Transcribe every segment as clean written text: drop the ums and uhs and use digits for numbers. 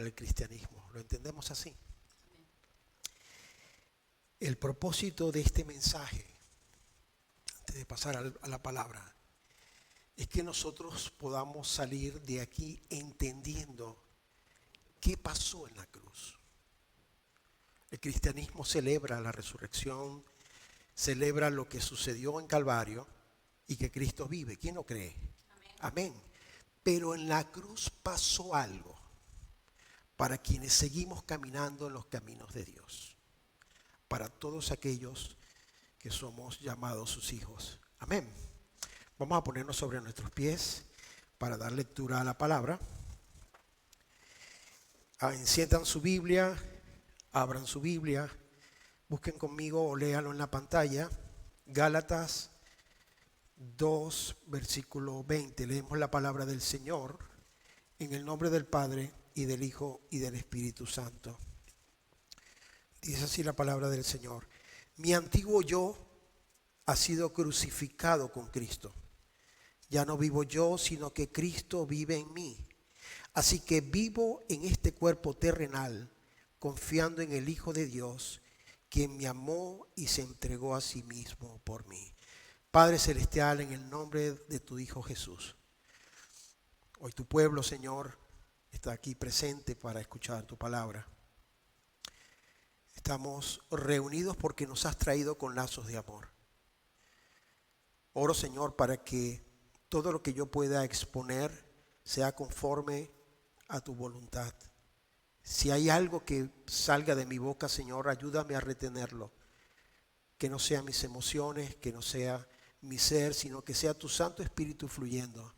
para el cristianismo. ¿Lo entendemos así? El propósito de este mensaje, antes de pasar a la palabra, es que nosotros podamos salir de aquí entendiendo qué pasó en la cruz. El cristianismo celebra la resurrección, celebra lo que sucedió en Calvario y que Cristo vive. ¿Quién lo cree? Amén. Pero en la cruz pasó algo para quienes seguimos caminando en los caminos de Dios, para todos aquellos que somos llamados sus hijos. Amén. Vamos a ponernos sobre nuestros pies para dar lectura a la palabra. Enciendan su Biblia, abran su Biblia, busquen conmigo o léanlo en la pantalla. Gálatas 2, versículo 20. Leemos la palabra del Señor en el nombre del Padre y del Hijo y del Espíritu Santo. Dice así la palabra del Señor: mi antiguo yo ha sido crucificado con Cristo. Ya no vivo yo, sino que Cristo vive en mí. Así que vivo en este cuerpo terrenal, confiando en el Hijo de Dios, quien me amó y se entregó a sí mismo por mí. Padre Celestial, en el nombre de tu Hijo Jesús, hoy tu pueblo, Señor, está aquí presente para escuchar tu palabra. Estamos reunidos porque nos has traído con lazos de amor. Oro, Señor, para que todo lo que yo pueda exponer sea conforme a tu voluntad. Si hay algo que salga de mi boca, Señor, ayúdame a retenerlo. Que no sean mis emociones, que no sea mi ser, sino que sea tu Santo Espíritu fluyendo.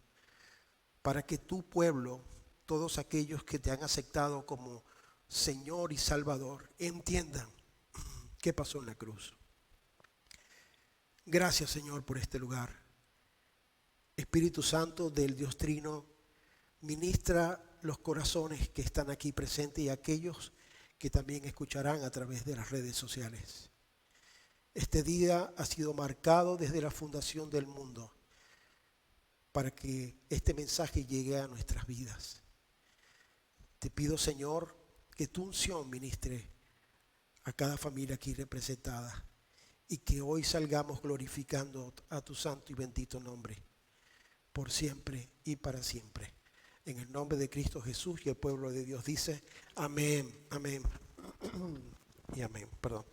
Para que tu pueblo, todos aquellos que te han aceptado como Señor y Salvador, entiendan qué pasó en la cruz. Gracias, Señor, por este lugar. Espíritu Santo del Dios Trino, ministra los corazones que están aquí presentes y aquellos que también escucharán a través de las redes sociales. Este día ha sido marcado desde la fundación del mundo para que este mensaje llegue a nuestras vidas. Te pido, Señor, que tu unción ministre a cada familia aquí representada y que hoy salgamos glorificando a tu santo y bendito nombre, por siempre y para siempre. En el nombre de Cristo Jesús, y el pueblo de Dios dice amén, amén y amén. Perdón.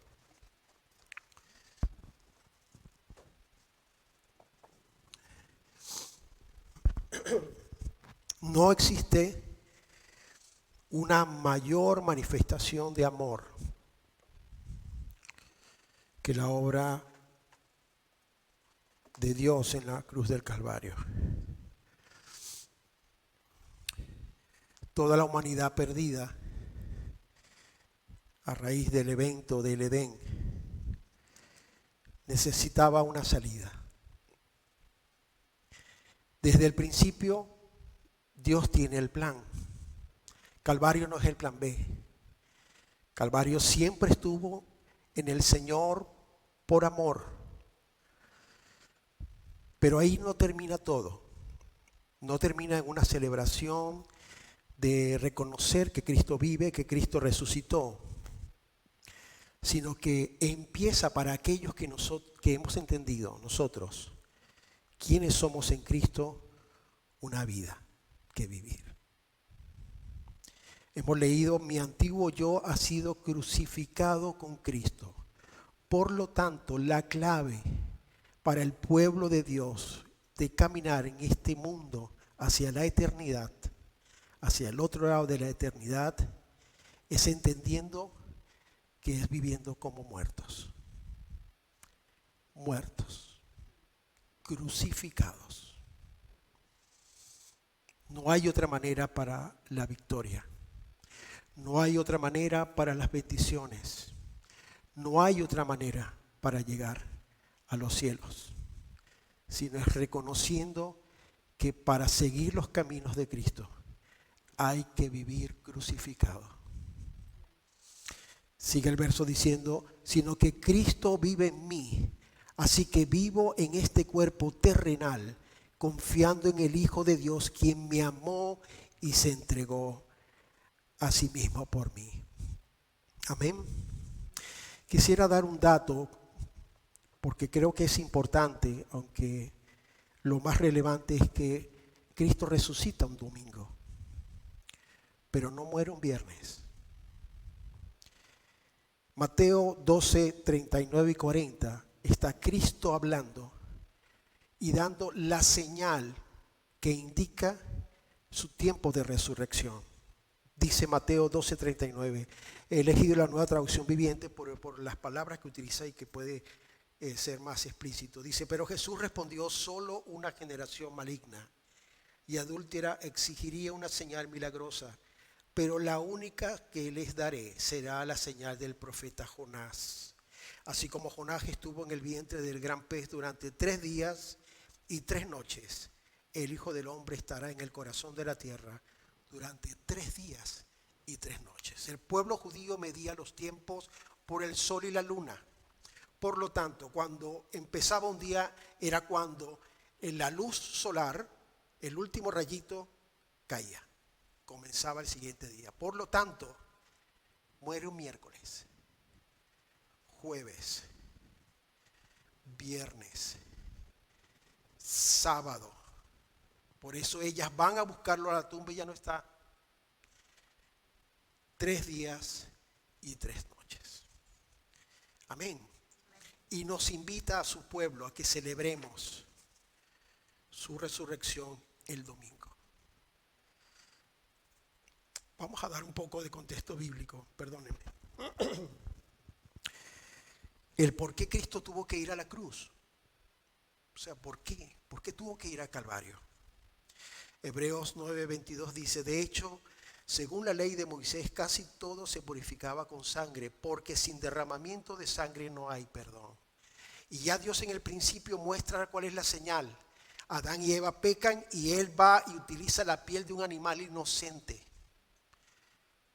No existe una mayor manifestación de amor que la obra de Dios en la cruz del Calvario. Toda la humanidad perdida a raíz del evento del Edén necesitaba una salida. Desde el principio Dios tiene el plan. Calvario no es el plan B. Calvario siempre estuvo en el Señor por amor. Pero ahí no termina todo. No termina en una celebración de reconocer que Cristo vive, que Cristo resucitó, sino que empieza para aquellos que hemos entendido nosotros quiénes somos en Cristo, una vida que vivir. Hemos leído: mi antiguo yo ha sido crucificado con Cristo. Por lo tanto, la clave para el pueblo de Dios de caminar en este mundo hacia la eternidad, hacia el otro lado de la eternidad, es entendiendo que es viviendo como muertos. Muertos, crucificados. No hay otra manera para la victoria. No hay otra manera para las bendiciones. No hay otra manera para llegar a los cielos, sino es reconociendo que para seguir los caminos de Cristo hay que vivir crucificado. Sigue el verso diciendo: sino que Cristo vive en mí, así que vivo en este cuerpo terrenal, confiando en el Hijo de Dios, quien me amó y se entregó a sí mismo por mí. Amén. Quisiera dar un dato porque creo que es importante, aunque lo más relevante es que Cristo resucita un domingo, pero no muere un viernes. Mateo 12, 39 y 40 está Cristo hablando y dando la señal que indica su tiempo de resurrección. Dice Mateo 12, 39. He elegido la Nueva Traducción Viviente por las palabras que utiliza y que puede ser más explícito. Dice, pero Jesús respondió, solo una generación maligna y adúltera exigiría una señal milagrosa, pero la única que les daré será la señal del profeta Jonás. Así como Jonás estuvo en el vientre del gran pez durante 3 días y 3 noches, el Hijo del Hombre estará en el corazón de la tierra durante 3 días y 3 noches. El pueblo judío medía los tiempos por el sol y la luna. Por lo tanto, cuando empezaba un día era cuando en la luz solar, el último rayito caía. Comenzaba el siguiente día. Por lo tanto, muere un miércoles, jueves, viernes, sábado. Por eso ellas van a buscarlo a la tumba y ya no está. 3 días y 3 noches. Amén. Y nos invita a su pueblo a que celebremos su resurrección el domingo. Vamos a dar un poco de contexto bíblico, perdónenme. El por qué Cristo tuvo que ir a la cruz. O sea, ¿por qué? ¿Por qué tuvo que ir al Calvario? Hebreos 9:22 dice, de hecho, según la ley de Moisés, casi todo se purificaba con sangre, porque sin derramamiento de sangre no hay perdón. Y ya Dios en el principio muestra cuál es la señal. Adán y Eva pecan y Él va y utiliza la piel de un animal inocente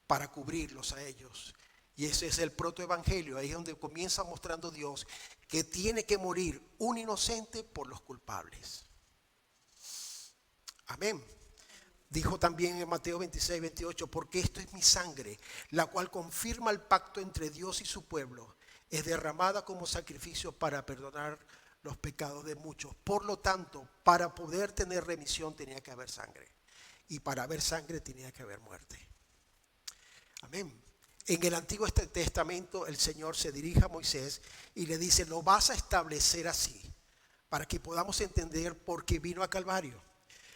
para cubrirlos a ellos. Y ese es el protoevangelio. Ahí es donde comienza mostrando Dios que tiene que morir un inocente por los culpables. Amén. Dijo también en Mateo 26:28, porque esto es mi sangre, la cual confirma el pacto entre Dios y su pueblo. Es derramada como sacrificio para perdonar los pecados de muchos. Por lo tanto, para poder tener remisión tenía que haber sangre. Y para haber sangre tenía que haber muerte. Amén. En el Antiguo Testamento el Señor se dirige a Moisés y le dice, lo vas a establecer así, para que podamos entender por qué vino a Calvario.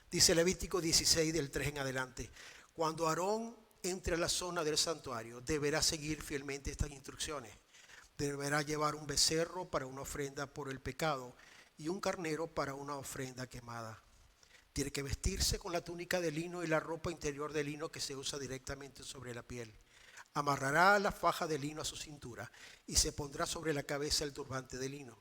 Dice Levítico 16 del 3 en adelante, cuando Aarón entre a la zona del santuario, deberá seguir fielmente estas instrucciones. Deberá llevar un becerro para una ofrenda por el pecado y un carnero para una ofrenda quemada. Tiene que vestirse con la túnica de lino y la ropa interior de lino que se usa directamente sobre la piel. Amarrará la faja de lino a su cintura y se pondrá sobre la cabeza el turbante de lino.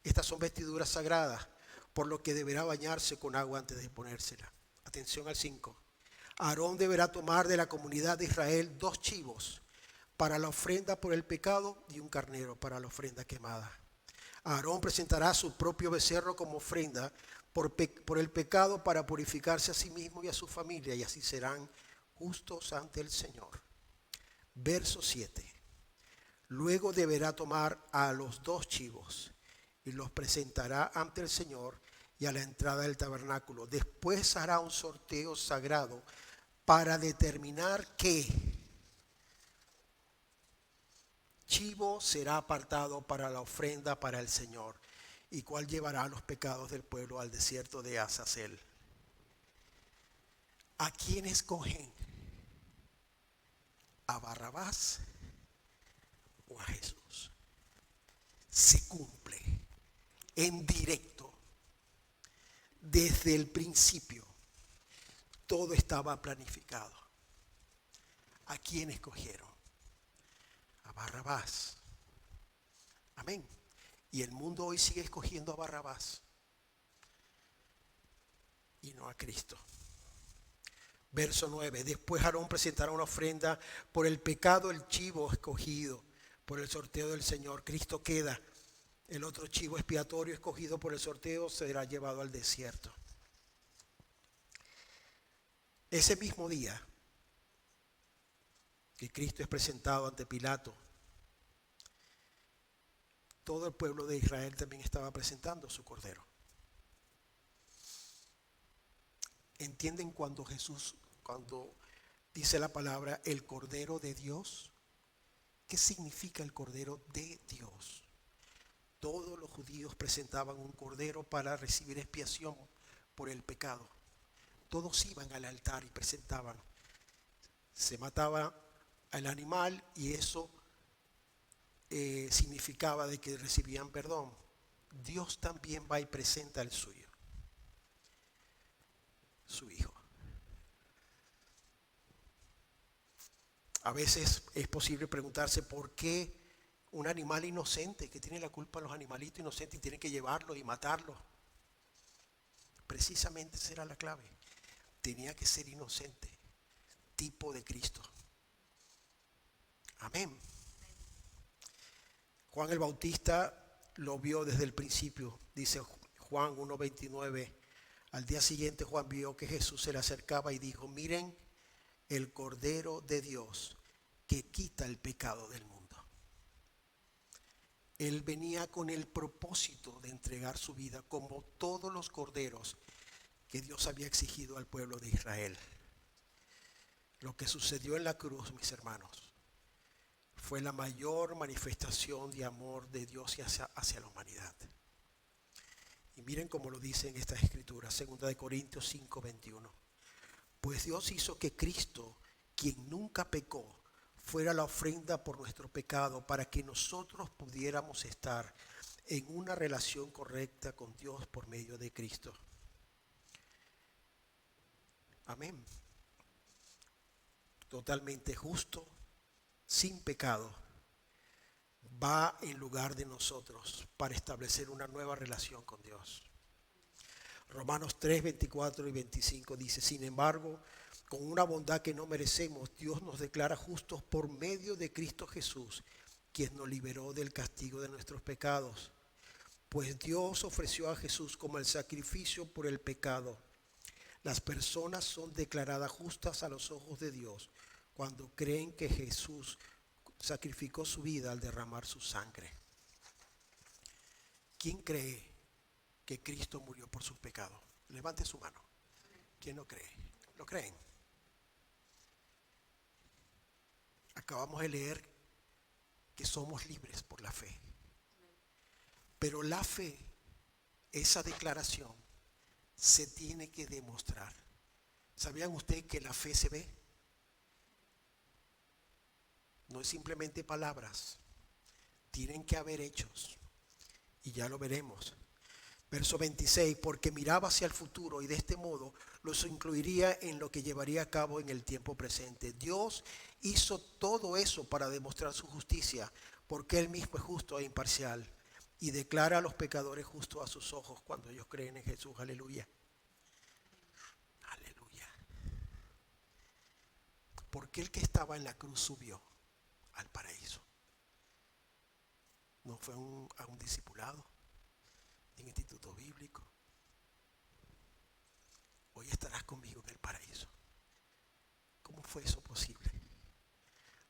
Estas son vestiduras sagradas, por lo que deberá bañarse con agua antes de ponérsela. Atención al 5. Aarón deberá tomar de la comunidad de Israel 2 chivos para la ofrenda por el pecado y un carnero para la ofrenda quemada. Aarón presentará su propio becerro como ofrenda por el pecado para purificarse a sí mismo y a su familia, y así serán justos ante el Señor. Verso 7. Luego deberá tomar a los 2 chivos y los presentará ante el Señor y a la entrada del tabernáculo. Después hará un sorteo sagrado para determinar qué chivo será apartado para la ofrenda para el Señor y cuál llevará los pecados del pueblo al desierto de Azazel. ¿A quién escogen? ¿A Barrabás o a Jesús? Se cumple en directo. Desde el principio todo estaba planificado. ¿A quién escogieron? A Barrabás. Amén. Y el mundo hoy sigue escogiendo a Barrabás y no a Cristo. Verso 9. Después Aarón presentará una ofrenda por el pecado, el chivo escogido por el sorteo del Señor. Cristo queda. El otro chivo expiatorio escogido por el sorteo será llevado al desierto. Ese mismo día, que Cristo es presentado ante Pilato, todo el pueblo de Israel también estaba presentando su cordero. ¿Entienden cuando dice la palabra el Cordero de Dios? ¿Qué significa el Cordero de Dios? Todos los judíos presentaban un cordero para recibir expiación por el pecado. Todos iban al altar y presentaban. Se mataba al animal y eso significaba de que recibían perdón. Dios también va y presenta el suyo, su hijo. A veces es posible preguntarse por qué un animal inocente, que tiene la culpa los animalitos inocentes y tienen que llevarlos y matarlos. Precisamente esa era la clave. Tenía que ser inocente, tipo de Cristo. Amén. Juan el Bautista lo vio desde el principio, dice Juan 1:29. Al día siguiente Juan vio que Jesús se le acercaba y dijo: miren el Cordero de Dios que quita el pecado del mundo. Él venía con el propósito de entregar su vida como todos los corderos que Dios había exigido al pueblo de Israel. Lo que sucedió en la cruz, mis hermanos, fue la mayor manifestación de amor de Dios hacia la humanidad. Y miren cómo lo dice en estas escrituras, 2 Corintios 5:21. Pues Dios hizo que Cristo, quien nunca pecó, fuera la ofrenda por nuestro pecado, para que nosotros pudiéramos estar en una relación correcta con Dios por medio de Cristo. Amén. Totalmente justo, sin pecado, va en lugar de nosotros para establecer una nueva relación con Dios. Romanos 3:24 y 25 dice: sin embargo, con una bondad que no merecemos, Dios nos declara justos por medio de Cristo Jesús, quien nos liberó del castigo de nuestros pecados. Pues Dios ofreció a Jesús como el sacrificio por el pecado. Las personas son declaradas justas a los ojos de Dios cuando creen que Jesús sacrificó su vida al derramar su sangre. ¿Quién cree que Cristo murió por sus pecados? Levante su mano. ¿Quién no cree? ¿Lo creen? Acabamos de leer que somos libres por la fe. Pero la fe, esa declaración, se tiene que demostrar. ¿Sabían ustedes que la fe se ve? No es simplemente palabras. Tienen que haber hechos. Y ya lo veremos. Verso 26, porque miraba hacia el futuro y de este modo los incluiría en lo que llevaría a cabo en el tiempo presente. Dios hizo todo eso para demostrar su justicia, porque Él mismo es justo e imparcial y declara a los pecadores justos a sus ojos cuando ellos creen en Jesús. Aleluya. Aleluya. Porque el que estaba en la cruz subió al paraíso. No fue a un discipulado en instituto bíblico. Hoy estarás conmigo en el paraíso. ¿Cómo fue eso posible?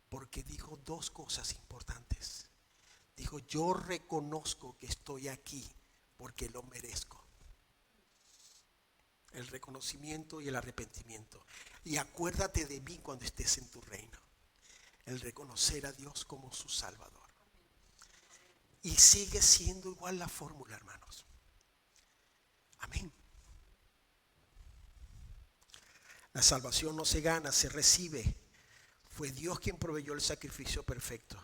Porque dijo dos cosas importantes. Dijo: yo reconozco que estoy aquí porque lo merezco. El reconocimiento y el arrepentimiento. Y acuérdate de mí cuando estés en tu reino. El reconocer a Dios como su Salvador. Y sigue siendo igual la fórmula, hermanos. Amén. La salvación no se gana, se recibe. Fue Dios quien proveyó el sacrificio perfecto.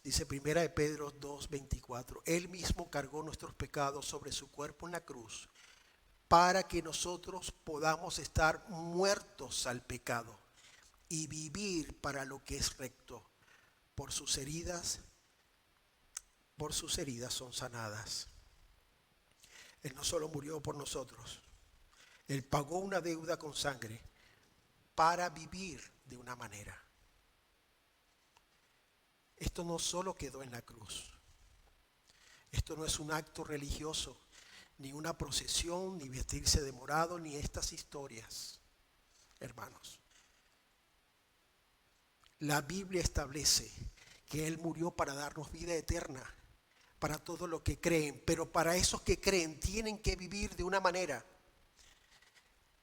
Dice 1 Pedro 2:24. Él mismo cargó nuestros pecados sobre su cuerpo en la cruz, para que nosotros podamos estar muertos al pecado y vivir para lo que es recto. Por sus heridas son sanadas. Él no solo murió por nosotros, Él pagó una deuda con sangre para vivir de una manera. Esto no solo quedó en la cruz. Esto no es un acto religioso, ni una procesión, ni vestirse de morado, ni estas historias, hermanos. La Biblia establece que Él murió para darnos vida eterna, para todos los que creen, pero para esos que creen tienen que vivir de una manera.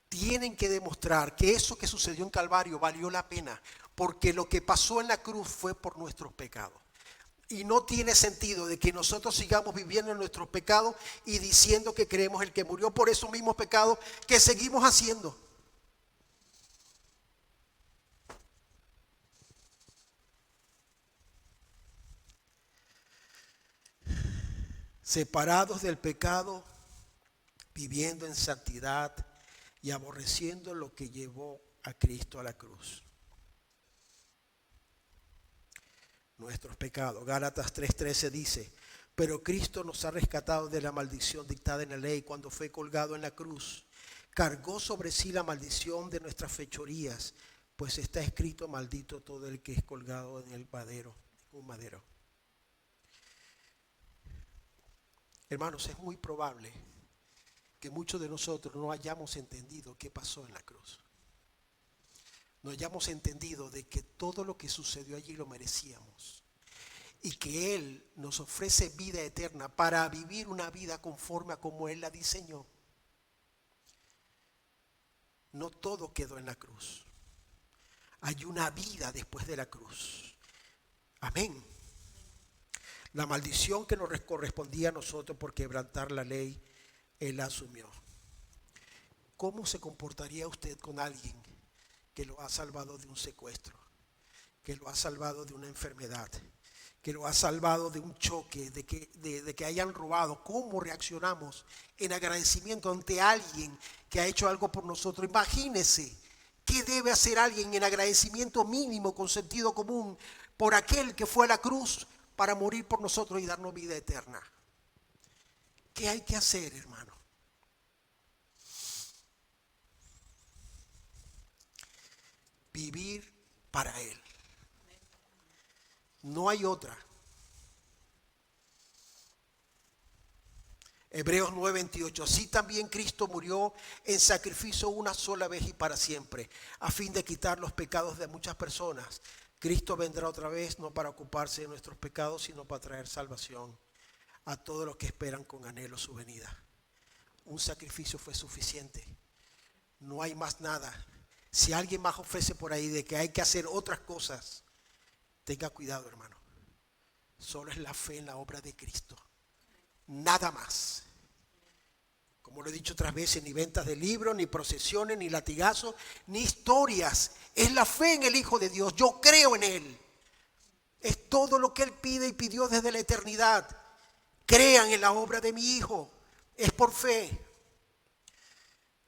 Tienen que demostrar que eso que sucedió en Calvario valió la pena, porque lo que pasó en la cruz fue por nuestros pecados. Y no tiene sentido de que nosotros sigamos viviendo en nuestros pecados y diciendo que creemos el que murió por esos mismos pecados que seguimos haciendo. Separados del pecado, viviendo en santidad y aborreciendo lo que llevó a Cristo a la cruz. Nuestros pecados. Gálatas 3:13 dice: pero Cristo nos ha rescatado de la maldición dictada en la ley cuando fue colgado en la cruz. Cargó sobre sí la maldición de nuestras fechorías, pues está escrito: maldito todo el que es colgado en el madero, un madero. Hermanos, es muy probable que muchos de nosotros no hayamos entendido qué pasó en la cruz. No hayamos entendido de que todo lo que sucedió allí lo merecíamos. Y que Él nos ofrece vida eterna para vivir una vida conforme a como Él la diseñó. No todo quedó en la cruz. Hay una vida después de la cruz. Amén. La maldición que nos correspondía a nosotros por quebrantar la ley, Él la asumió. ¿Cómo se comportaría usted con alguien que lo ha salvado de un secuestro, que lo ha salvado de una enfermedad, que lo ha salvado de un choque, de que hayan robado? ¿Cómo reaccionamos en agradecimiento ante alguien que ha hecho algo por nosotros? Imagínese qué debe hacer alguien en agradecimiento mínimo con sentido común por aquel que fue a la cruz para morir por nosotros y darnos vida eterna. ¿Qué hay que hacer, hermano? Vivir para Él. No hay otra. Hebreos 9:28. Así también Cristo murió en sacrificio una sola vez y para siempre, a fin de quitar los pecados de muchas personas. Cristo vendrá otra vez, no para ocuparse de nuestros pecados, sino para traer salvación a todos los que esperan con anhelo su venida. Un sacrificio fue suficiente. No hay más nada. Si alguien más ofrece por ahí de que hay que hacer otras cosas, tenga cuidado, hermano. Solo es la fe en la obra de Cristo. Nada más. Como lo he dicho otras veces, ni ventas de libros, ni procesiones, ni latigazos, ni historias. Es la fe en el Hijo de Dios. Yo creo en Él. Es todo lo que Él pide y pidió desde la eternidad. Crean en la obra de mi Hijo. Es por fe.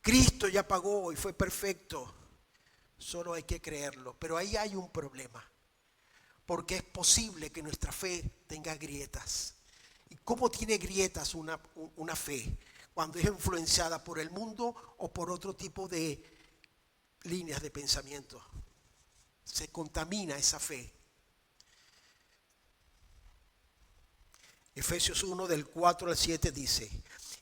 Cristo ya pagó y fue perfecto. Solo hay que creerlo. Pero ahí hay un problema. Porque es posible que nuestra fe tenga grietas. ¿Y cómo tiene grietas una fe? Cuando es influenciada por el mundo o por otro tipo de líneas de pensamiento. Se contamina esa fe. Efesios 1 del 4 al 7 dice: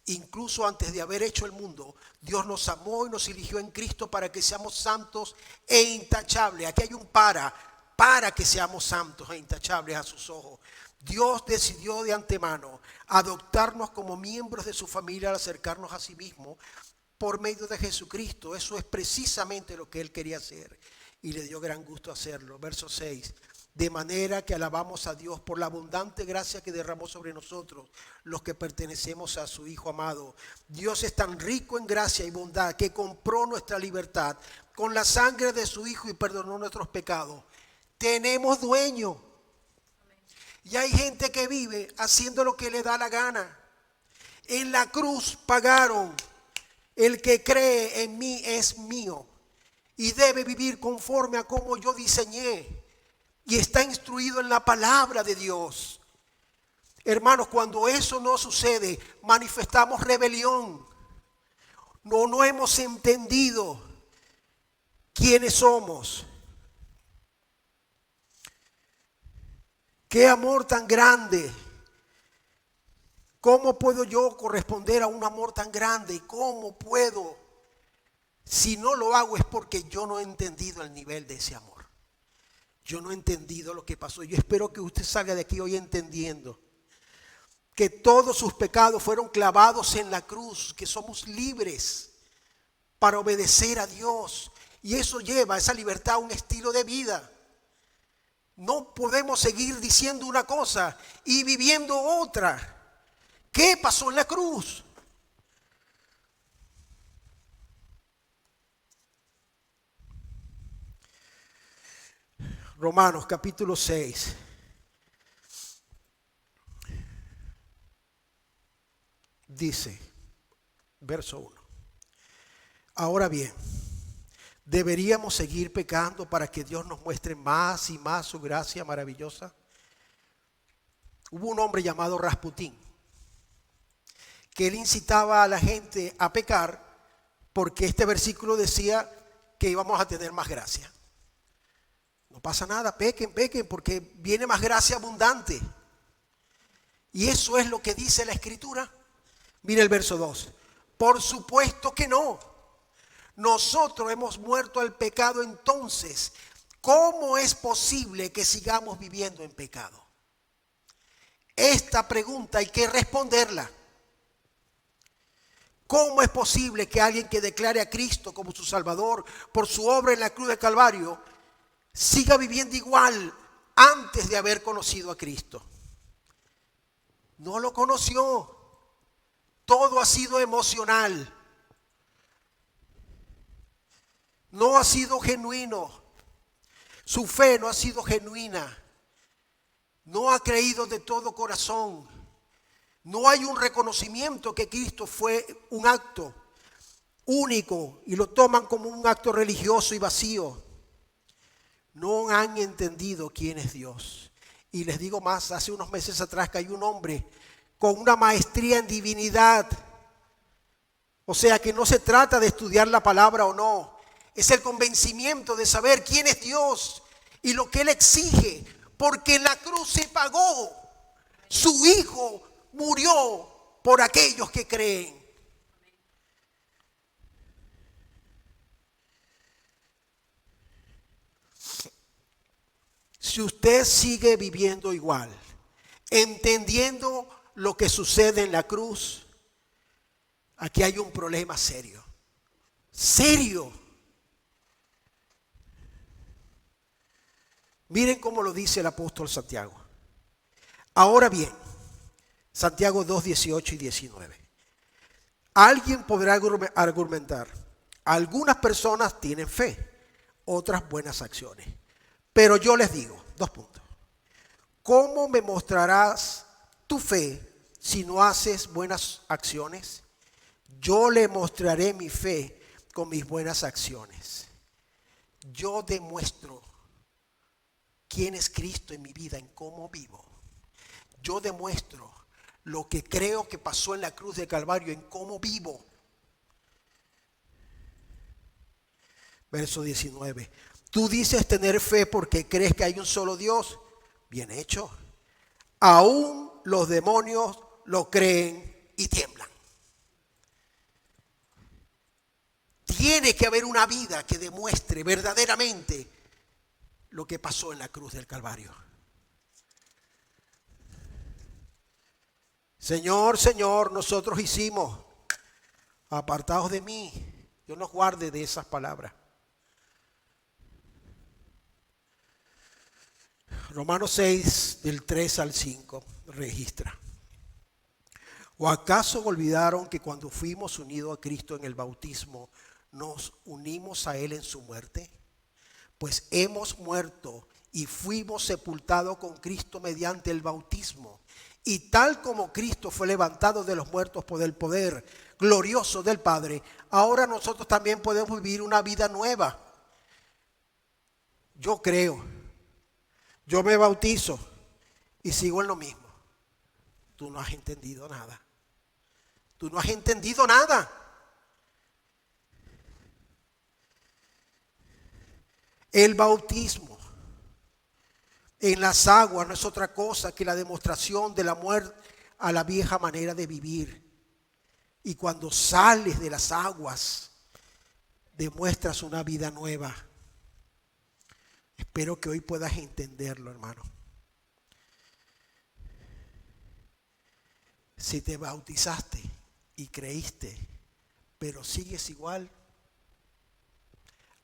incluso antes de haber hecho el mundo, Dios nos amó y nos eligió en Cristo para que seamos santos e intachables. Aquí hay un para que seamos santos e intachables a sus ojos. Dios decidió de antemano adoptarnos como miembros de su familia al acercarnos a sí mismo por medio de Jesucristo. Eso es precisamente lo que Él quería hacer y le dio gran gusto hacerlo. Verso 6. De manera que alabamos a Dios por la abundante gracia que derramó sobre nosotros, los que pertenecemos a su Hijo amado. Dios es tan rico en gracia y bondad que compró nuestra libertad con la sangre de su Hijo y perdonó nuestros pecados. Tenemos dueño. Y hay gente que vive haciendo lo que le da la gana. En la cruz pagaron. El que cree en mí es mío. Y debe vivir conforme a como yo diseñé. Y está instruido en la palabra de Dios. Hermanos, cuando eso no sucede, manifestamos rebelión. No hemos entendido quiénes somos. Qué amor tan grande. ¿Cómo puedo yo corresponder a un amor tan grande? ¿Cómo puedo? Si no lo hago es porque yo no he entendido el nivel de ese amor. Yo no he entendido lo que pasó. Yo espero que usted salga de aquí hoy entendiendo que todos sus pecados fueron clavados en la cruz, que somos libres para obedecer a Dios. Y eso lleva, esa libertad, a un estilo de vida. No podemos seguir diciendo una cosa y viviendo otra. ¿Qué pasó en la cruz? Romanos capítulo 6. Dice, verso 1. Ahora bien, ¿deberíamos seguir pecando para que Dios nos muestre más y más su gracia maravillosa? Hubo un hombre llamado Rasputín, que él incitaba a la gente a pecar porque este versículo decía que íbamos a tener más gracia. No pasa nada, pequen, porque viene más gracia abundante. Y eso es lo que dice la Escritura. Mira el verso 2. Por supuesto que no. Nosotros hemos muerto al pecado, entonces, ¿cómo es posible que sigamos viviendo en pecado? Esta pregunta hay que responderla. ¿Cómo es posible que alguien que declare a Cristo como su Salvador por su obra en la cruz del Calvario siga viviendo igual antes de haber conocido a Cristo? No lo conoció. Todo ha sido emocional. No ha sido genuino. Su fe no ha sido genuina. No ha creído de todo corazón. No hay un reconocimiento que Cristo fue un acto único y lo toman como un acto religioso y vacío. No han entendido quién es Dios. Y les digo más, hace unos meses atrás cayó un hombre con una maestría en divinidad. O sea que no se trata de estudiar la palabra o no. Es el convencimiento de saber quién es Dios y lo que Él exige. Porque en la cruz se pagó. Su Hijo murió por aquellos que creen. Si usted sigue viviendo igual, entendiendo lo que sucede en la cruz, aquí hay un problema serio. Serio. Miren cómo lo dice el apóstol Santiago. Ahora bien, Santiago 2, 18 y 19. Alguien podrá argumentar, algunas personas tienen fe, otras buenas acciones. Pero yo les digo, 2 puntos. ¿Cómo me mostrarás tu fe si no haces buenas acciones? Yo le mostraré mi fe con mis buenas acciones. Yo demuestro quién es Cristo en mi vida, en cómo vivo. Yo demuestro lo que creo que pasó en la cruz del Calvario, en cómo vivo. Verso 19. Tú dices tener fe porque crees que hay un solo Dios. Bien hecho. Aún los demonios lo creen y tiemblan. Tiene que haber una vida que demuestre verdaderamente lo que pasó en la cruz del Calvario. Señor, Señor, nosotros hicimos, apartados de mí. Dios nos guarde de esas palabras. Romanos 6, del 3 al 5, registra. ¿O acaso olvidaron que cuando fuimos unidos a Cristo en el bautismo, nos unimos a Él en su muerte? Pues hemos muerto y fuimos sepultados con Cristo mediante el bautismo. Y tal como Cristo fue levantado de los muertos por el poder glorioso del Padre, ahora nosotros también podemos vivir una vida nueva. Yo creo, yo me bautizo y sigo en lo mismo. Tú no has entendido nada. Tú no has entendido nada. El bautismo en las aguas no es otra cosa que la demostración de la muerte a la vieja manera de vivir. Y cuando sales de las aguas, demuestras una vida nueva. espero que hoy puedas entenderlo, hermano. Si te bautizaste y creíste, pero sigues igual,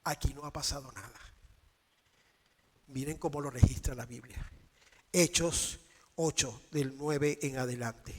aquí no ha pasado nada. Miren cómo lo registra la Biblia. Hechos 8, del 9 en adelante.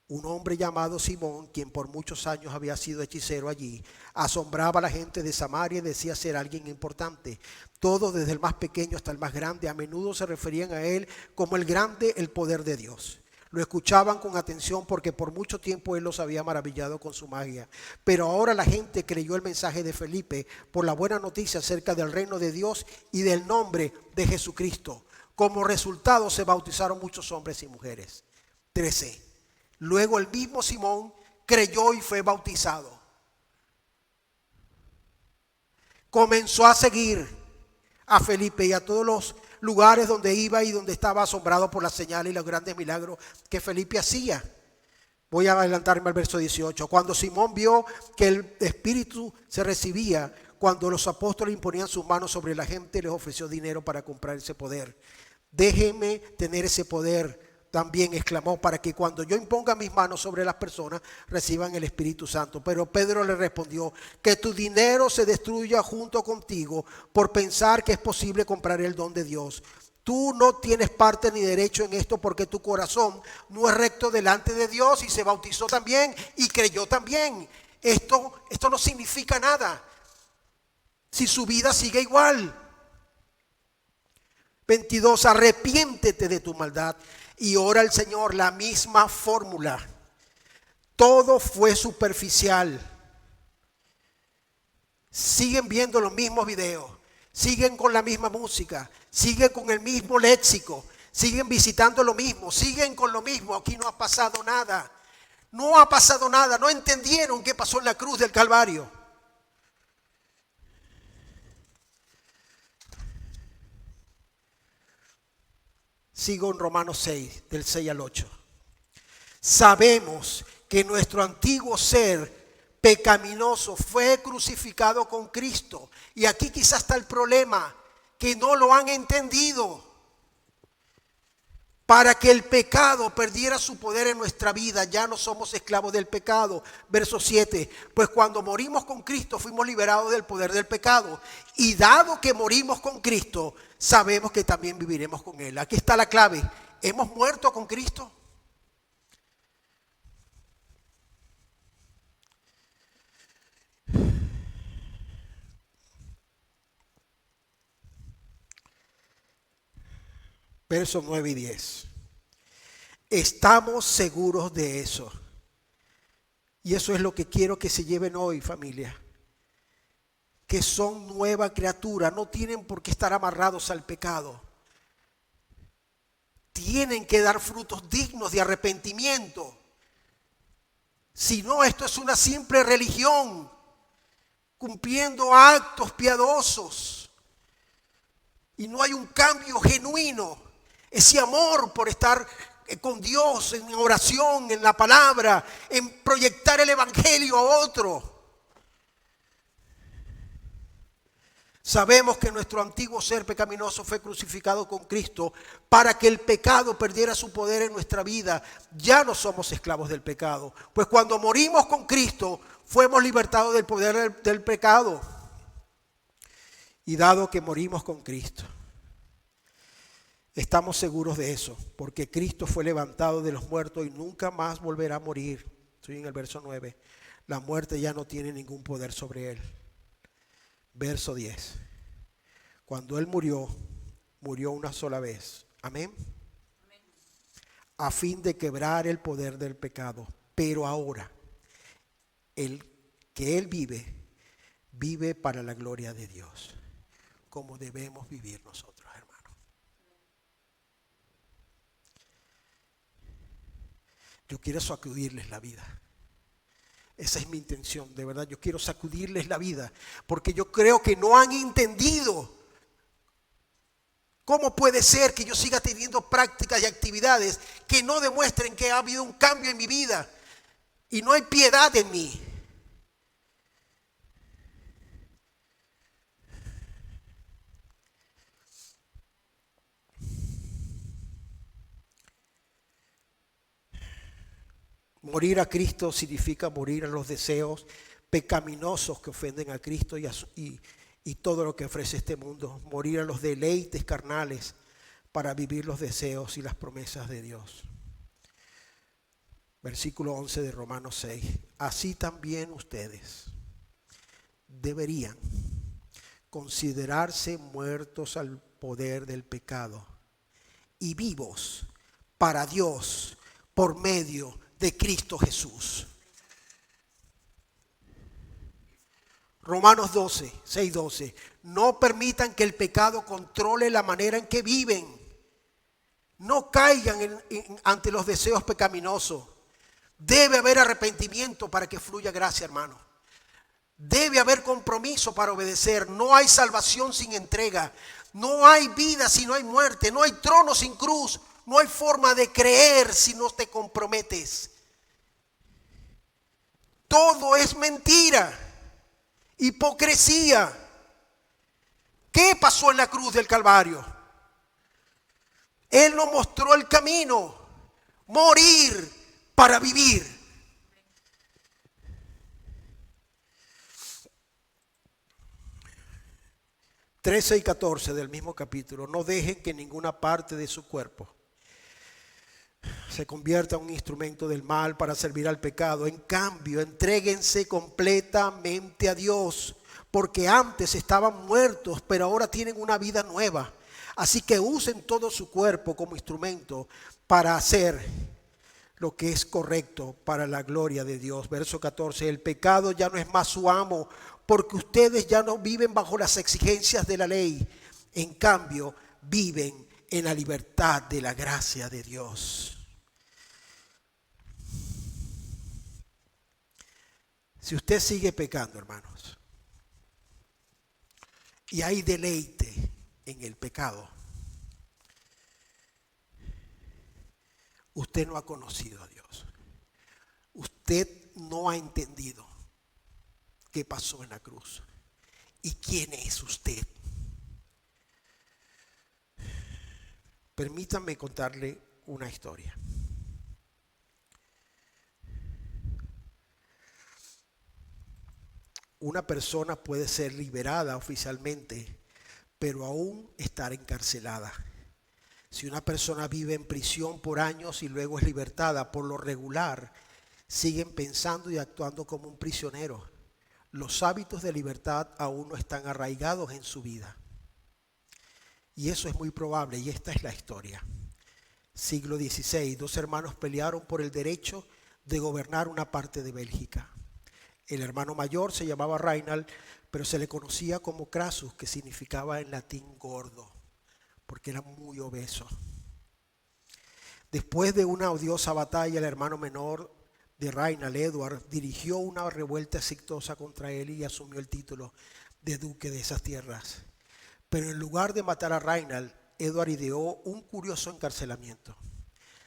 Un hombre llamado Simón, quien por muchos años había sido hechicero allí, asombraba a la gente de Samaria y decía ser alguien importante. Todos, desde el más pequeño hasta el más grande, a menudo se referían a él como el grande, el poder de Dios. Lo escuchaban con atención porque por mucho tiempo él los había maravillado con su magia. Pero ahora la gente creyó el mensaje de Felipe por la buena noticia acerca del reino de Dios y del nombre de Jesucristo. Como resultado se bautizaron muchos hombres y mujeres. 13. Luego el mismo Simón creyó y fue bautizado. Comenzó a seguir a Felipe y a todos los lugares donde iba y donde estaba asombrado por las señales y los grandes milagros que Felipe hacía. Voy a adelantarme al verso 18. Cuando Simón vio que el Espíritu se recibía, cuando los apóstoles imponían sus manos sobre la gente, les ofreció dinero para comprar ese poder. Déjenme tener ese poder también, exclamó, para que cuando yo imponga mis manos sobre las personas reciban el Espíritu Santo. Pero Pedro le respondió: que tu dinero se destruya junto contigo por pensar que es posible comprar el don de Dios. Tú no tienes parte ni derecho en esto, porque tu corazón no es recto delante de Dios. Y se bautizó también y creyó también. Esto no significa nada si su vida sigue igual. 22. Arrepiéntete de tu maldad y ora al Señor. La misma fórmula. Todo fue superficial. Siguen viendo los mismos videos, siguen con la misma música, siguen con el mismo léxico, siguen visitando lo mismo, siguen con lo mismo. Aquí no ha pasado nada. No ha pasado nada. No entendieron qué pasó en la cruz del Calvario. Sigo en Romanos 6, del 6 al 8. Sabemos que nuestro antiguo ser pecaminoso fue crucificado con Cristo. Y aquí quizás está el problema, que no lo han entendido. Para que el pecado perdiera su poder en nuestra vida, ya no somos esclavos del pecado. Verso 7, pues cuando morimos con Cristo fuimos liberados del poder del pecado. Y dado que morimos con Cristo, sabemos que también viviremos con Él. Aquí está la clave. ¿Hemos muerto con Cristo? Versos 9 y 10. Estamos seguros de eso. Y eso es lo que quiero que se lleven hoy, familia. Que son nueva criatura. No tienen por qué estar amarrados al pecado. Tienen que dar frutos dignos de arrepentimiento. Si no, esto es una simple religión, cumpliendo actos piadosos. Y no hay un cambio genuino. Ese amor por estar con Dios, en oración, en la palabra, en proyectar el evangelio a otro. Sabemos que nuestro antiguo ser pecaminoso fue crucificado con Cristo para que el pecado perdiera su poder en nuestra vida. Ya no somos esclavos del pecado, pues cuando morimos con Cristo fuimos libertados del poder del pecado. Y dado que morimos con Cristo, estamos seguros de eso, porque Cristo fue levantado de los muertos y nunca más volverá a morir. Estoy en el verso 9. La muerte ya no tiene ningún poder sobre él. Verso 10. Cuando él murió, murió una sola vez. Amén. A fin de quebrar el poder del pecado. Pero ahora, el que él vive, vive para la gloria de Dios. Como debemos vivir nosotros, hermanos. Yo quiero sacudirles la vida. Esa es mi intención, de verdad. Yo quiero sacudirles la vida, porque yo creo que no han entendido cómo puede ser que yo siga teniendo prácticas y actividades que no demuestren que ha habido un cambio en mi vida y no hay piedad en mí. Morir a Cristo significa morir a los deseos pecaminosos que ofenden a Cristo y todo lo que ofrece este mundo. Morir a los deleites carnales para vivir los deseos y las promesas de Dios. Versículo 11 de Romanos 6. Así también ustedes deberían considerarse muertos al poder del pecado y vivos para Dios por medio de Cristo Jesús. Romanos 6:12. No permitan que el pecado controle la manera en que viven. No caigan ante los deseos pecaminosos. Debe haber arrepentimiento para que fluya gracia, hermano. Debe haber compromiso para obedecer. No hay salvación sin entrega. No hay vida si no hay muerte. No hay trono sin cruz. No hay forma de creer si no te comprometes. Todo es mentira, hipocresía. ¿Qué pasó en la cruz del Calvario? Él nos mostró el camino, morir para vivir. (13 y 14) del mismo capítulo. No dejen que ninguna parte de su cuerpo se convierta en un instrumento del mal para servir al pecado. En cambio, entréguense completamente a Dios, porque antes estaban muertos, pero ahora tienen una vida nueva. Así que usen todo su cuerpo como instrumento para hacer lo que es correcto para la gloria de Dios. Verso 14. El pecado ya no es más su amo, porque ustedes ya no viven bajo las exigencias de la ley. En cambio, viven en la libertad de la gracia de Dios. Si usted sigue pecando, hermanos, y hay deleite en el pecado, usted no ha conocido a Dios. Usted no ha entendido qué pasó en la cruz y quién es usted. Permítanme contarle una historia. Una persona puede ser liberada oficialmente, pero aún estar encarcelada. Si una persona vive en prisión por años y luego es libertada, por lo regular siguen pensando y actuando como un prisionero. Los hábitos de libertad aún no están arraigados en su vida. Y eso es muy probable, y esta es la historia. Siglo XVI, 2 hermanos pelearon por el derecho de gobernar una parte de Bélgica. El hermano mayor se llamaba Reinald, pero se le conocía como Crassus, que significaba en latín gordo, porque era muy obeso. Después de una odiosa batalla, el hermano menor de Reinald, Edward, dirigió una revuelta exitosa contra él y asumió el título de duque de esas tierras. Pero en lugar de matar a Reinald, Edward ideó un curioso encarcelamiento.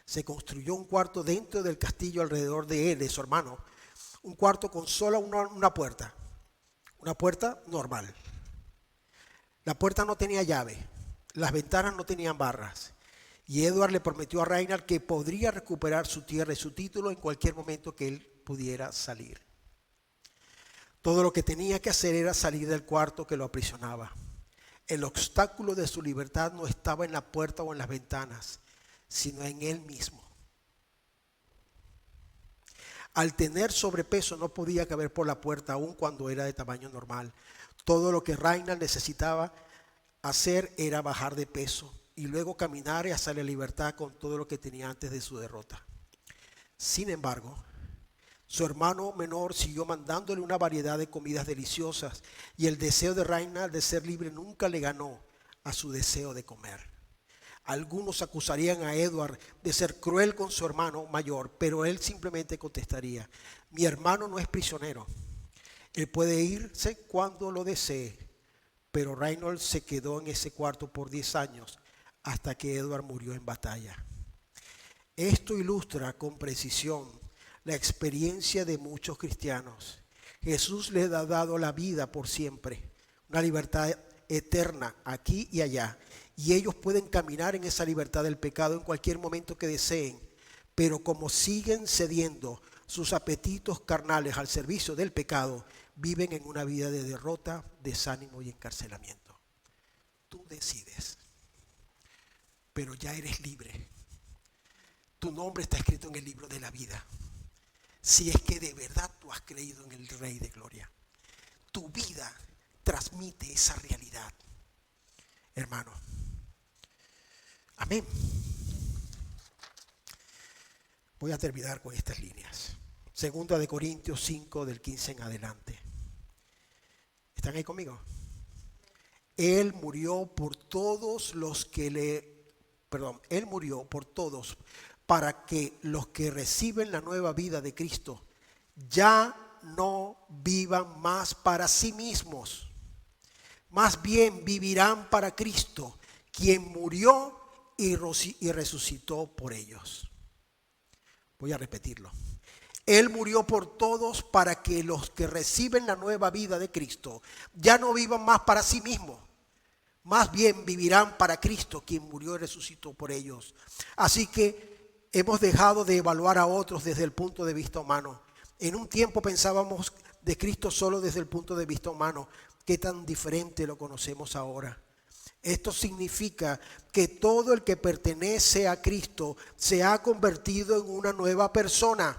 Se construyó un cuarto dentro del castillo alrededor de él, de su hermano, un cuarto con solo una puerta normal. La puerta no tenía llave, las ventanas no tenían barras. Y Edward le prometió a Reinald que podría recuperar su tierra y su título en cualquier momento que él pudiera salir. Todo lo que tenía que hacer era salir del cuarto que lo aprisionaba. El obstáculo de su libertad no estaba en la puerta o en las ventanas, sino en él mismo. Al tener sobrepeso no podía caber por la puerta aun cuando era de tamaño normal. Todo lo que Reinald necesitaba hacer era bajar de peso y luego caminar y hacer la libertad con todo lo que tenía antes de su derrota. Sin embargo, su hermano menor siguió mandándole una variedad de comidas deliciosas y el deseo de Reinald de ser libre nunca le ganó a su deseo de comer. Algunos acusarían a Edward de ser cruel con su hermano mayor, pero él simplemente contestaría: mi hermano no es prisionero. Él puede irse cuando lo desee. Pero Reinald se quedó en ese cuarto por 10 años hasta que Edward murió en batalla. Esto ilustra con precisión la experiencia de muchos cristianos. Jesús les ha dado la vida por siempre, una libertad eterna aquí y allá. Y ellos pueden caminar en esa libertad del pecado en cualquier momento que deseen, pero como siguen cediendo sus apetitos carnales al servicio del pecado, viven en una vida de derrota, desánimo y encarcelamiento. Tú decides, pero ya eres libre. Tu nombre está escrito en el libro de la vida. Si es que de verdad tú has creído en el Rey de Gloria, tu vida transmite esa realidad, hermano. Amén. Voy a terminar con estas líneas. Segunda de Corintios 5, del 15 en adelante. ¿Están ahí conmigo? Él murió por todos Él murió por todos para que los que reciben la nueva vida de Cristo ya no vivan más para sí mismos. Más bien vivirán para Cristo, quien murió y resucitó por ellos. Voy a repetirlo. Él murió por todos para que los que reciben la nueva vida de Cristo ya no vivan más para sí mismos. Más bien vivirán para Cristo, quien murió y resucitó por ellos. Así que hemos dejado de evaluar a otros desde el punto de vista humano. En un tiempo pensábamos de Cristo solo desde el punto de vista humano. ¿Qué tan diferente lo conocemos ahora? Esto significa que todo el que pertenece a Cristo se ha convertido en una nueva persona.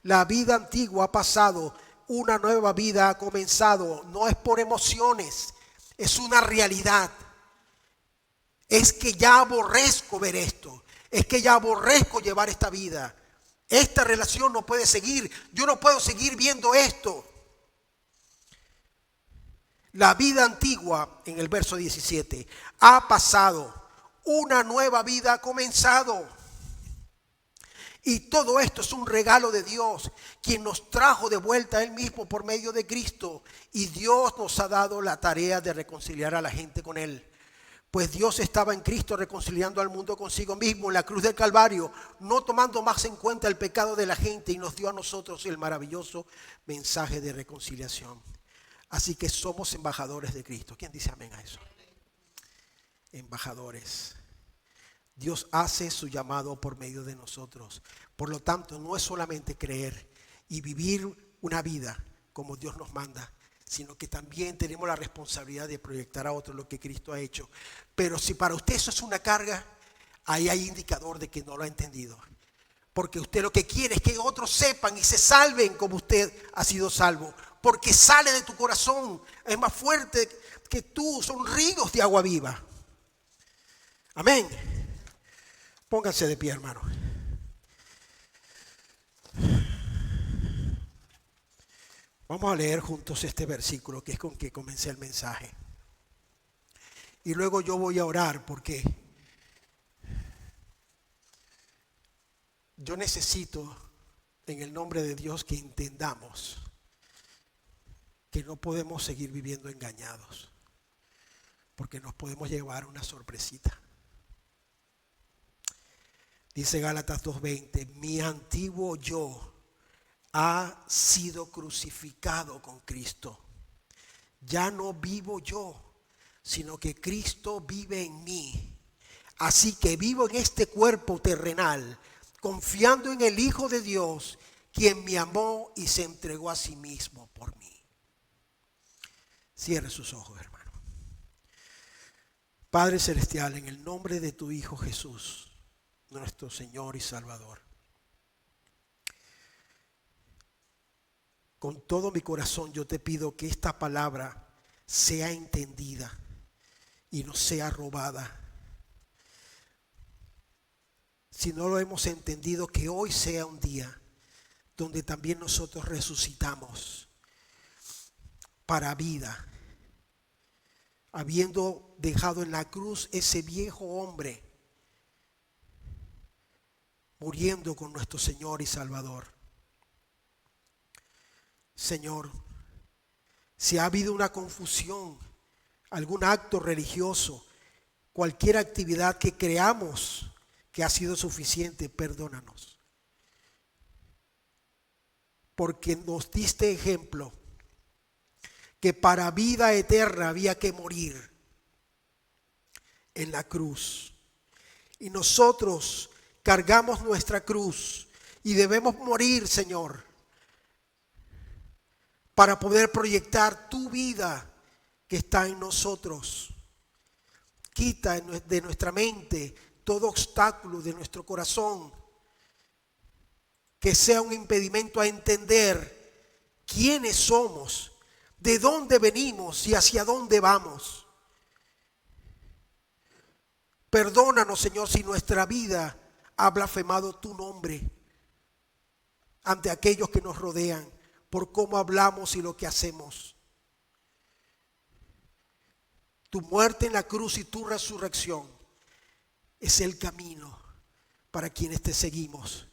La vida antigua ha pasado, una nueva vida ha comenzado. No es por emociones, es una realidad. Es que ya aborrezco ver esto, es que ya aborrezco llevar esta vida. Esta relación no puede seguir, yo no puedo seguir viendo esto. La vida antigua, en el verso 17, ha pasado, una nueva vida ha comenzado. Y todo esto es un regalo de Dios, quien nos trajo de vuelta a Él mismo por medio de Cristo. Y Dios nos ha dado la tarea de reconciliar a la gente con Él. Pues Dios estaba en Cristo reconciliando al mundo consigo mismo en la cruz del Calvario, no tomando más en cuenta el pecado de la gente, y nos dio a nosotros el maravilloso mensaje de reconciliación. Así que somos embajadores de Cristo. ¿Quién dice amén a eso? Embajadores. Dios hace su llamado por medio de nosotros. Por lo tanto, no es solamente creer y vivir una vida como Dios nos manda, sino que también tenemos la responsabilidad de proyectar a otros lo que Cristo ha hecho. Pero si para usted eso es una carga, ahí hay indicador de que no lo ha entendido. Porque usted lo que quiere es que otros sepan y se salven como usted ha sido salvo. Porque sale de tu corazón, es más fuerte que tú, son ríos de agua viva. Amén. Pónganse de pie, hermano. Vamos a leer juntos este versículo que es con que comencé el mensaje. Y luego yo voy a orar porque yo necesito, en el nombre de Dios, que entendamos que no podemos seguir viviendo engañados, porque nos podemos llevar una sorpresita. Dice Gálatas 2:20, mi antiguo yo ha sido crucificado con Cristo. Ya no vivo yo, sino que Cristo vive en mí. Así que vivo en este cuerpo terrenal, confiando en el Hijo de Dios, quien me amó y se entregó a sí mismo por mí. Cierre sus ojos, hermano. Padre Celestial, en el nombre de tu Hijo Jesús, nuestro Señor y Salvador, con todo mi corazón yo te pido que esta palabra sea entendida y no sea robada. Si no lo hemos entendido, que hoy sea un día donde también nosotros resucitamos para vida, habiendo dejado en la cruz ese viejo hombre, muriendo con nuestro Señor y Salvador. Señor, si ha habido una confusión, algún acto religioso, cualquier actividad que creamos que ha sido suficiente, perdónanos. Porque nos diste ejemplo que para vida eterna había que morir en la cruz. Y nosotros cargamos nuestra cruz y debemos morir, Señor, para poder proyectar tu vida que está en nosotros. Quita de nuestra mente todo obstáculo de nuestro corazón que sea un impedimento a entender quiénes somos, de dónde venimos y hacia dónde vamos. Perdónanos, Señor, si nuestra vida ha blasfemado tu nombre ante aquellos que nos rodean por cómo hablamos y lo que hacemos. Tu muerte en la cruz y tu resurrección es el camino para quienes te seguimos,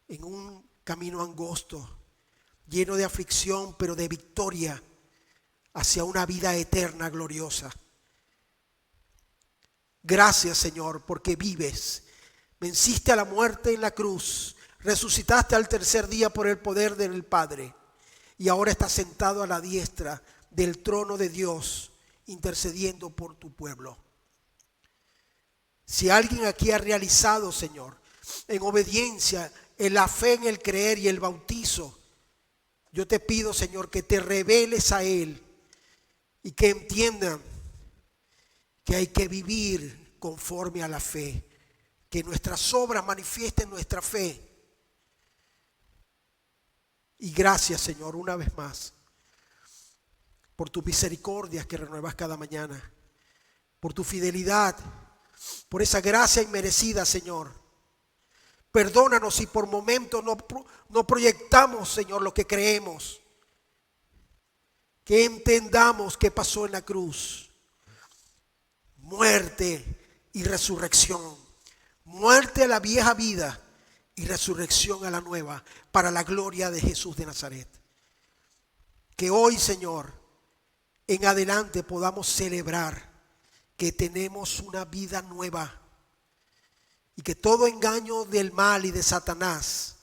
en un camino angosto, lleno de aflicción, pero de victoria hacia una vida eterna gloriosa. Gracias, Señor, porque vives. Venciste a la muerte en la cruz, resucitaste al tercer día por el poder del Padre y ahora estás sentado a la diestra del trono de Dios, intercediendo por tu pueblo. Si alguien aquí ha realizado, Señor, en obediencia, en la fe, en el creer y el bautizo, yo te pido, Señor, que te reveles a él y que entiendan que hay que vivir conforme a la fe, que nuestras obras manifiesten nuestra fe. Y gracias, Señor, una vez más, por tu misericordia que renuevas cada mañana, por tu fidelidad, por esa gracia inmerecida, Señor. Perdónanos si por momentos no proyectamos, Señor, lo que creemos. Que entendamos qué pasó en la cruz. Muerte y resurrección. Muerte a la vieja vida y resurrección a la nueva, para la gloria de Jesús de Nazaret. Que hoy, Señor, en adelante podamos celebrar que tenemos una vida nueva y que todo engaño del mal y de Satanás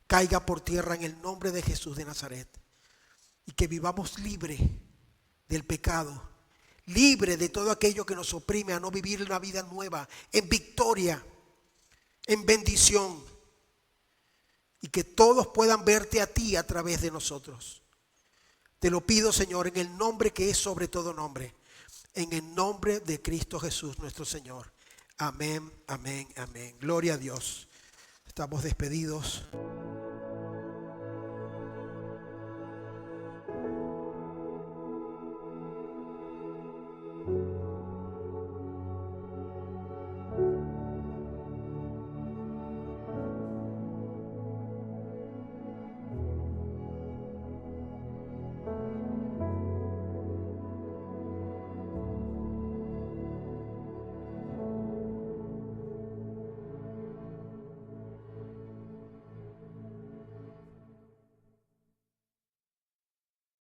caiga por tierra en el nombre de Jesús de Nazaret, y que vivamos libre del pecado, libre de todo aquello que nos oprime a no vivir una vida nueva, en victoria, en bendición, y que todos puedan verte a ti a través de nosotros. Te lo pido, Señor, en el nombre que es sobre todo nombre, en el nombre de Cristo Jesús nuestro Señor. Amén, amén, amén. Gloria a Dios. Estamos despedidos.